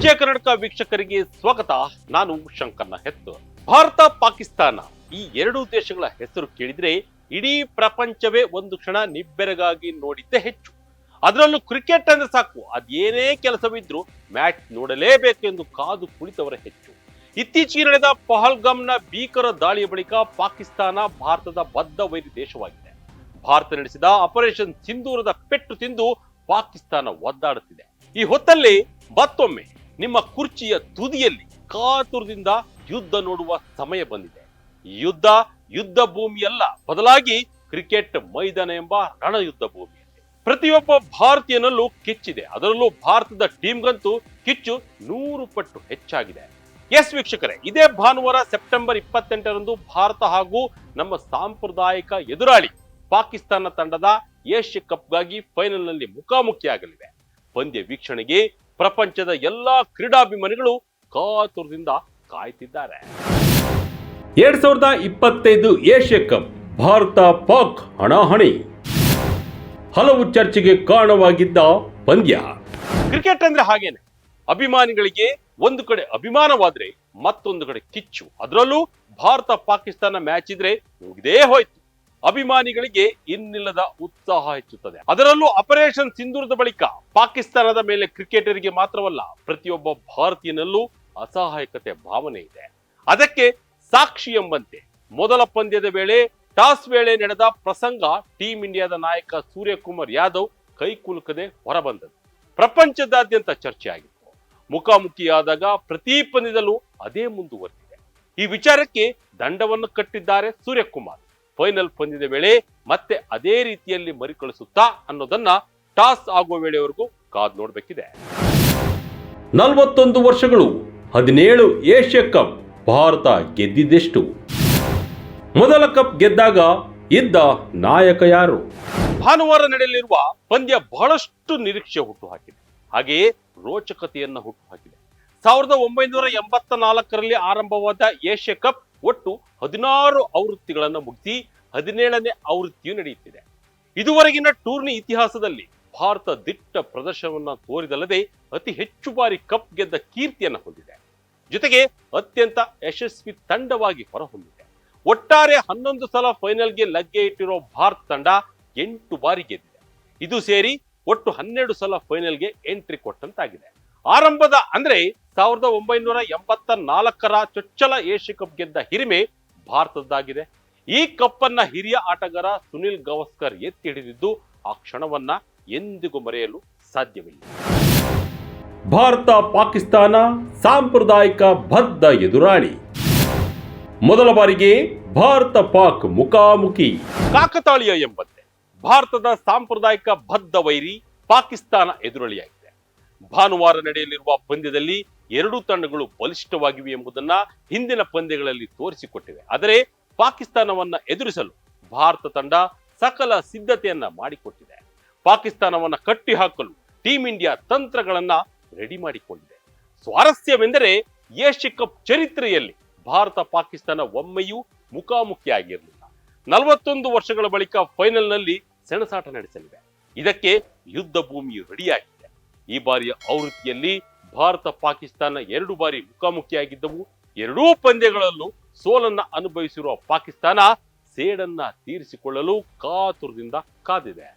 ವಿಜಯ ಕರ್ನಾಟಕ ವೀಕ್ಷಕರಿಗೆ ಸ್ವಾಗತ. ನಾನು ಶಂಕರ್ನ ಹೆತ್ತು. ಭಾರತ ಪಾಕಿಸ್ತಾನ ಈ ಎರಡೂ ದೇಶಗಳ ಹೆಸರು ಕೇಳಿದ್ರೆ ಇಡೀ ಪ್ರಪಂಚವೇ ಒಂದು ಕ್ಷಣ ನಿಬ್ಬೆರಗಾಗಿ ನೋಡಿದ್ದೇ ಹೆಚ್ಚು. ಅದರಲ್ಲೂ ಕ್ರಿಕೆಟ್ ಅಂದ್ರೆ ಸಾಕು, ಅದೇನೇ ಕೆಲಸವಿದ್ರು ಮ್ಯಾಚ್ ನೋಡಲೇಬೇಕು ಎಂದು ಕಾದು ಕುಳಿತವರ ಹೆಚ್ಚು. ಇತ್ತೀಚೆಗೆ ನಡೆದ ಪಹಲ್ಗಾಮ್ನ ಭೀಕರ ದಾಳಿಯ ಬಳಿಕ ಪಾಕಿಸ್ತಾನ ಭಾರತದ ಬದ್ಧ ವೈರಿ ದೇಶವಾಗಿದೆ. ಭಾರತ ನಡೆಸಿದ ಆಪರೇಷನ್ ಸಿಂಧೂರದ ಪೆಟ್ಟು ತಿಂದು ಪಾಕಿಸ್ತಾನ ಒದ್ದಾಡುತ್ತಿದೆ. ಈ ಹೊತ್ತಲ್ಲಿ ಮತ್ತೊಮ್ಮೆ ನಿಮ್ಮ ಕುರ್ಚಿಯ ತುದಿಯಲ್ಲಿ ಕಾತುರದಿಂದ ಯುದ್ಧ ನೋಡುವ ಸಮಯ ಬಂದಿದೆ. ಈ ಯುದ್ಧ ಭೂಮಿಯಲ್ಲ, ಬದಲಾಗಿ ಕ್ರಿಕೆಟ್ ಮೈದಾನ ಎಂಬ ರಣಯುದ್ಧ ಭೂಮಿಯಲ್ಲಿ ಪ್ರತಿಯೊಬ್ಬ ಭಾರತೀಯನಲ್ಲೂ ಕಿಚ್ಚಿದೆ. ಅದರಲ್ಲೂ ಭಾರತದ ಟೀಮ್ಗಂತೂ ಕಿಚ್ಚು 100 ಪಟ್ಟು ಹೆಚ್ಚಾಗಿದೆ. ಎಸ್ ವೀಕ್ಷಕರೇ, ಇದೇ ಭಾನುವಾರ ಸೆಪ್ಟೆಂಬರ್ 28ರಂದು ಭಾರತ ಹಾಗೂ ನಮ್ಮ ಸಾಂಪ್ರದಾಯಿಕ ಎದುರಾಳಿ ಪಾಕಿಸ್ತಾನ ತಂಡದ ಏಷ್ಯಾ ಕಪ್ಗಾಗಿ ಫೈನಲ್ನಲ್ಲಿ ಮುಖಾಮುಖಿಯಾಗಲಿವೆ. ಪಂದ್ಯ ವೀಕ್ಷಣೆಗೆ ಪ್ರಪಂಚದ ಎಲ್ಲಾ ಕ್ರೀಡಾಭಿಮಾನಿಗಳು ಕಾತುರದಿಂದ ಕಾಯ್ತಿದ್ದಾರೆ. 2025 ಏಷ್ಯಾ ಕಪ್ ಭಾರತ ಪಾಕ್ ಹಣಾಹಣಿ ಹಲವು ಚರ್ಚೆಗೆ ಕಾರಣವಾಗಿದ್ದ ಪಂದ್ಯ. ಕ್ರಿಕೆಟ್ ಅಂದ್ರೆ ಹಾಗೇನೆ, ಅಭಿಮಾನಿಗಳಿಗೆ ಒಂದು ಕಡೆ ಅಭಿಮಾನವಾದ್ರೆ ಮತ್ತೊಂದು ಕಡೆ ಕಿಚ್ಚು. ಅದರಲ್ಲೂ ಭಾರತ ಪಾಕಿಸ್ತಾನ ಮ್ಯಾಚ್ ಇದ್ರೆ ಮುಗಿದೇ ಹೋಯ್ತು. ಅಭಿಮಾನಿಗಳಿಗೆ ಇನ್ನಿಲ್ಲದ ಉತ್ಸಾಹ ಹೆಚ್ಚುತ್ತದೆ. ಅದರಲ್ಲೂ ಆಪರೇಷನ್ ಸಿಂಧೂರದ ಬಳಿಕ ಪಾಕಿಸ್ತಾನದ ಮೇಲೆ ಕ್ರಿಕೆಟರಿಗೆ ಮಾತ್ರವಲ್ಲ, ಪ್ರತಿಯೊಬ್ಬ ಭಾರತೀಯನಲ್ಲೂ ಅಸಹಾಯಕತೆ ಭಾವನೆ ಇದೆ. ಅದಕ್ಕೆ ಸಾಕ್ಷಿ ಎಂಬಂತೆ ಮೊದಲ ಪಂದ್ಯದ ವೇಳೆ ಟಾಸ್ ವೇಳೆ ನಡೆದ ಪ್ರಸಂಗ ಟೀಂ ಇಂಡಿಯಾದ ನಾಯಕ ಸೂರ್ಯಕುಮಾರ್ ಯಾದವ್ ಕೈಕುಲುಕದೆ ಹೊರಬಂದದ್ದು ಪ್ರಪಂಚದಾದ್ಯಂತ ಚರ್ಚೆಯಾಗಿತ್ತು. ಮುಖಾಮುಖಿಯಾದಾಗ ಪ್ರತಿ ಪಂದ್ಯದಲ್ಲೂ ಅದೇ ಮುಂದುವರೆದಿದೆ. ಈ ವಿಚಾರಕ್ಕೆ ದಂಡವನ್ನು ಕಟ್ಟಿದ್ದಾರೆ ಸೂರ್ಯಕುಮಾರ್. ಫೈನಲ್ ಪಂದ್ಯದ ವೇಳೆ ಮತ್ತೆ ಅದೇ ರೀತಿಯಲ್ಲಿ ಮರುಕಳಿಸುತ್ತಾ ಅನ್ನೋದನ್ನ ಟಾಸ್ ಆಗುವ ವೇಳೆವರೆಗೂ ಕಾದು ನೋಡಬೇಕಿದೆ. 41 ವರ್ಷಗಳು, 17 ಏಷ್ಯಾ ಕಪ್ ಭಾರತ ಗೆದ್ದಿದ್ದೆಷ್ಟು? ಮೊದಲ ಕಪ್ ಗೆದ್ದಾಗ ಇದ್ದ ನಾಯಕ ಯಾರು? ಭಾನುವಾರ ನಡೆಯಲಿರುವ ಪಂದ್ಯ ಬಹಳಷ್ಟು ನಿರೀಕ್ಷೆ ಹುಟ್ಟುಹಾಕಿದೆ, ಹಾಗೆಯೇ ರೋಚಕತೆಯನ್ನ ಹುಟ್ಟುಹಾಕಿದೆ. 1984ರಲ್ಲಿ ಆರಂಭವಾದ ಏಷ್ಯಾ ಕಪ್ ಒಟ್ಟು 16 ಆವೃತ್ತಿಗಳನ್ನು ಮುಗಿಸಿ 17ನೇ ಆವೃತ್ತಿಯು ನಡೆಯುತ್ತಿದೆ. ಇದುವರೆಗಿನ ಟೂರ್ನಿ ಇತಿಹಾಸದಲ್ಲಿ ಭಾರತ ದಿಟ್ಟ ಪ್ರದರ್ಶನವನ್ನ ತೋರಿದಲ್ಲದೆ ಅತಿ ಹೆಚ್ಚು ಬಾರಿ ಕಪ್ ಗೆದ್ದ ಕೀರ್ತಿಯನ್ನು ಹೊಂದಿದೆ. ಜೊತೆಗೆ ಅತ್ಯಂತ ಯಶಸ್ವಿ ತಂಡವಾಗಿ ಹೊರಹೊಮ್ಮಿದೆ. ಒಟ್ಟಾರೆ 11 ಸಲ ಫೈನಲ್ಗೆ ಲಗ್ಗೆ ಇಟ್ಟಿರೋ ಭಾರತ ತಂಡ 8 ಬಾರಿ ಗೆದ್ದಿದೆ. ಇದು ಸೇರಿ ಒಟ್ಟು 12 ಸಲ ಫೈನಲ್ಗೆ ಎಂಟ್ರಿ ಕೊಟ್ಟಂತಾಗಿದೆ. ಆರಂಭದ ಅಂದ್ರೆ 1984ರ ಚೊಚ್ಚಲ ಏಷ್ಯಾ ಕಪ್ ಗೆದ್ದ ಹಿರಿಮೆ ಭಾರತದ್ದಾಗಿದೆ. ಈ ಕಪ್ ಅನ್ನ ಹಿರಿಯ ಆಟಗಾರ ಸುನಿಲ್ ಗವಾಸ್ಕರ್ ಎತ್ತಿ ಹಿಡಿದಿದ್ದು ಆ ಕ್ಷಣವನ್ನ ಎಂದಿಗೂ ಮರೆಯಲು ಸಾಧ್ಯವಿಲ್ಲ. ಭಾರತ ಪಾಕಿಸ್ತಾನ ಸಾಂಪ್ರದಾಯಿಕ ಬದ್ಧ ಎದುರಾಳಿ. ಮೊದಲ ಬಾರಿಗೆ ಭಾರತ ಪಾಕ್ ಮುಖಾಮುಖಿ. ಕಾಕತಾಳೀಯ ಎಂಬಂತೆ ಭಾರತದ ಸಾಂಪ್ರದಾಯಿಕ ಬದ್ಧ ವೈರಿ ಪಾಕಿಸ್ತಾನ ಎದುರಾಳಿಯಾಗಿದೆ. ಭಾನುವಾರ ನಡೆಯಲಿರುವ ಪಂದ್ಯದಲ್ಲಿ ಎರಡೂ ತಂಡಗಳು ಬಲಿಷ್ಠವಾಗಿವೆ ಎಂಬುದನ್ನ ಹಿಂದಿನ ಪಂದ್ಯಗಳಲ್ಲಿ ತೋರಿಸಿಕೊಟ್ಟಿವೆ. ಆದರೆ ಪಾಕಿಸ್ತಾನವನ್ನ ಎದುರಿಸಲು ಭಾರತ ತಂಡ ಸಕಲ ಸಿದ್ಧತೆಯನ್ನ ಮಾಡಿಕೊಟ್ಟಿದೆ. ಪಾಕಿಸ್ತಾನವನ್ನ ಕಟ್ಟಿ ಹಾಕಲು ಟೀಂ ಇಂಡಿಯಾ ತಂತ್ರಗಳನ್ನ ರೆಡಿ ಮಾಡಿಕೊಂಡಿದೆ. ಸ್ವಾರಸ್ಯವೆಂದರೆ ಏಷ್ಯಾ ಕಪ್ ಚರಿತ್ರೆಯಲ್ಲಿ ಭಾರತ ಪಾಕಿಸ್ತಾನ ಒಮ್ಮೆಯೂ ಮುಖಾಮುಖಿಯಾಗಿರಲಿಲ್ಲ. 41 ವರ್ಷಗಳ ಬಳಿಕ ಫೈನಲ್ನಲ್ಲಿ ಸೆಣಸಾಟ ನಡೆಸಲಿವೆ. ಇದಕ್ಕೆ ಯುದ್ಧ ಭೂಮಿಯು ರೆಡಿಯಾಗಿದೆ. ಈ ಬಾರಿಯ ಆವೃತ್ತಿಯಲ್ಲಿ ಭಾರತ ಪಾಕಿಸ್ತಾನ 2 ಬಾರಿ ಮುಖಾಮುಖಿಯಾಗಿದ್ದವು. ಎರಡೂ ಪಂದ್ಯಗಳಲ್ಲೂ ಸೋಲನ್ನ ಅನುಭವಿಸಿರುವ ಪಾಕಿಸ್ತಾನ ಸೇಡನ್ನ ತೀರಿಸಿಕೊಳ್ಳಲು ಕಾತುರದಿಂದ ಕಾದಿದೆ.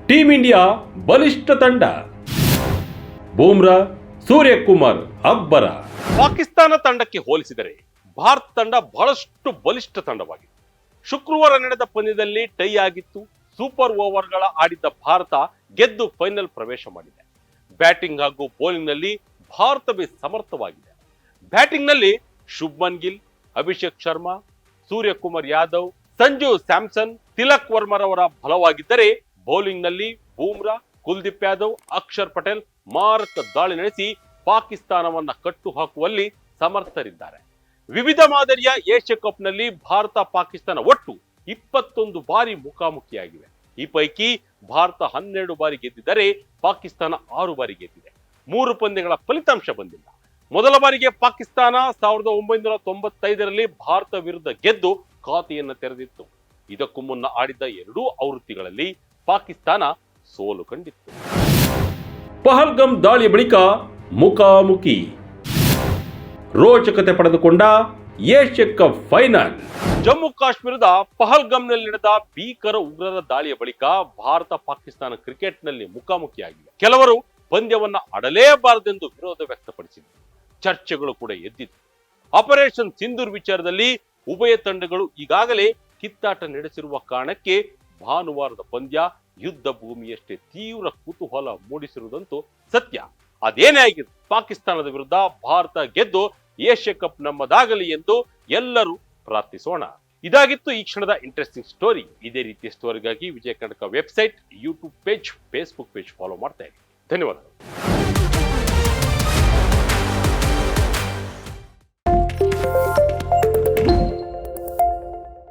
ಟೀಂ ಇಂಡಿಯಾ ಬಲಿಷ್ಠ ತಂಡ. ಬೂಮ್ರಾ, ಸೂರ್ಯಕುಮಾರ್ ಅಬ್ಬರ. ಪಾಕಿಸ್ತಾನ ತಂಡಕ್ಕೆ ಹೋಲಿಸಿದರೆ ಭಾರತ ತಂಡ ಬಹಳಷ್ಟು ಬಲಿಷ್ಠ ತಂಡವಾಗಿದೆ. ಶುಕ್ರವಾರ ನಡೆದ ಪಂದ್ಯದಲ್ಲಿ ಟೈ ಆಗಿತ್ತು. ಸೂಪರ್ ಓವರ್ಗಳ ಆಡಿದ್ದ ಭಾರತ ಗೆದ್ದು ಫೈನಲ್ ಪ್ರವೇಶ ಮಾಡಿದೆ. ಬ್ಯಾಟಿಂಗ್ ಹಾಗೂ ಬೌಲಿಂಗ್ ನಲ್ಲಿ ಭಾರತವೇ ಸಮರ್ಥವಾಗಿದೆ. ಬ್ಯಾಟಿಂಗ್ ನಲ್ಲಿ ಶುಭ್ಮನ್ ಗಿಲ್, ಅಭಿಷೇಕ್ ಶರ್ಮಾ, ಸೂರ್ಯಕುಮಾರ್ ಯಾದವ್, ಸಂಜು ಸ್ಯಾಮ್ಸನ್, ತಿಲಕ್ ವರ್ಮರವರ ಬಲವಾಗಿದ್ದರೆ ಬೌಲಿಂಗ್ ನಲ್ಲಿ ಬೂಮ್ರಾ, ಕುಲ್ದೀಪ್ ಯಾದವ್, ಅಕ್ಷರ್ ಪಟೇಲ್ ಮಾರಕ ದಾಳಿ ನಡೆಸಿ ಪಾಕಿಸ್ತಾನವನ್ನ ಕಟ್ಟು ಹಾಕುವಲ್ಲಿ ಸಮರ್ಥರಿದ್ದಾರೆ. ವಿವಿಧ ಮಾದರಿಯ ಏಷ್ಯಾ ಕಪ್ ನಲ್ಲಿ ಭಾರತ ಪಾಕಿಸ್ತಾನ ಒಟ್ಟು 21 ಬಾರಿ ಮುಖಾಮುಖಿಯಾಗಿವೆ. ಈ ಪೈಕಿ ಭಾರತ 12 ಬಾರಿ ಗೆದ್ದಿದ್ದರೆ ಪಾಕಿಸ್ತಾನ 6 ಬಾರಿ ಗೆದ್ದಿದೆ. 3 ಪಂದ್ಯಗಳ ಫಲಿತಾಂಶ ಬಂದಿಲ್ಲ. ಮೊದಲ ಬಾರಿಗೆ ಪಾಕಿಸ್ತಾನ 1995ರಲ್ಲಿ ಭಾರತ ವಿರುದ್ಧ ಗೆದ್ದು ಖಾತೆಯನ್ನು ತೆರೆದಿತ್ತು. ಇದಕ್ಕೂ ಮುನ್ನ ಆಡಿದ್ದ 2 ಆವೃತ್ತಿಗಳಲ್ಲಿ ಪಾಕಿಸ್ತಾನ ಸೋಲು ಕಂಡಿತ್ತು. ಪಹಲ್ಗಾಮ್ ದಾಳಿಯ ಬಳಿಕ ಮುಖಾಮುಖಿ. ರೋಚಕತೆ ಪಡೆದುಕೊಂಡ ಏಷ್ಯಾ ಕಪ್ ಫೈನಲ್. ಜಮ್ಮು ಕಾಶ್ಮೀರದ ಪಹಲ್ಗಾಮ್ನಲ್ಲಿ ನಡೆದ ಭೀಕರ ಉಗ್ರರ ದಾಳಿಯ ಬಳಿಕ ಭಾರತ ಪಾಕಿಸ್ತಾನ ಕ್ರಿಕೆಟ್ನಲ್ಲಿ ಮುಖಾಮುಖಿಯಾಗಿವೆ. ಕೆಲವರು ಪಂದ್ಯವನ್ನ ಆಡಲೇಬಾರದೆಂದು ವಿರೋಧ ವ್ಯಕ್ತಪಡಿಸಿದ್ರು. ಚರ್ಚೆಗಳು ಕೂಡ ಎದ್ದಿತ್ತು. ಆಪರೇಷನ್ ಸಿಂಧೂರ್ ವಿಚಾರದಲ್ಲಿ ಉಭಯ ತಂಡಗಳು ಈಗಾಗಲೇ ಕಿತ್ತಾಟ ನಡೆಸಿರುವ ಕಾರಣಕ್ಕೆ ಭಾನುವಾರದ ಪಂದ್ಯ ಯುದ್ಧ ಭೂಮಿಯಷ್ಟೇ ತೀವ್ರ ಕುತೂಹಲ ಮೂಡಿಸಿರುವುದಂತೂ ಸತ್ಯ. ಅದೇನೇ ಆಗಿದ್ದು ಪಾಕಿಸ್ತಾನದ ವಿರುದ್ಧ ಭಾರತ ಗೆದ್ದು ಏಷ್ಯಾ ಕಪ್ ನಮ್ಮದಾಗಲಿ ಎಂದು ಎಲ್ಲರೂ ಪ್ರಾರ್ಥಿಸೋಣ. ಇದಾಗಿತ್ತು ಈ ಕ್ಷಣದ ಇಂಟ್ರೆಸ್ಟಿಂಗ್ ಸ್ಟೋರಿ. ಇದೇ ರೀತಿಯ ಸ್ಟೋರಿಗಾಗಿ Vijaya Karnataka website, YouTube page, Facebook page follow ಮಾಡ್ತಾ ಇರಿ. ಧನ್ಯವಾದಗಳು.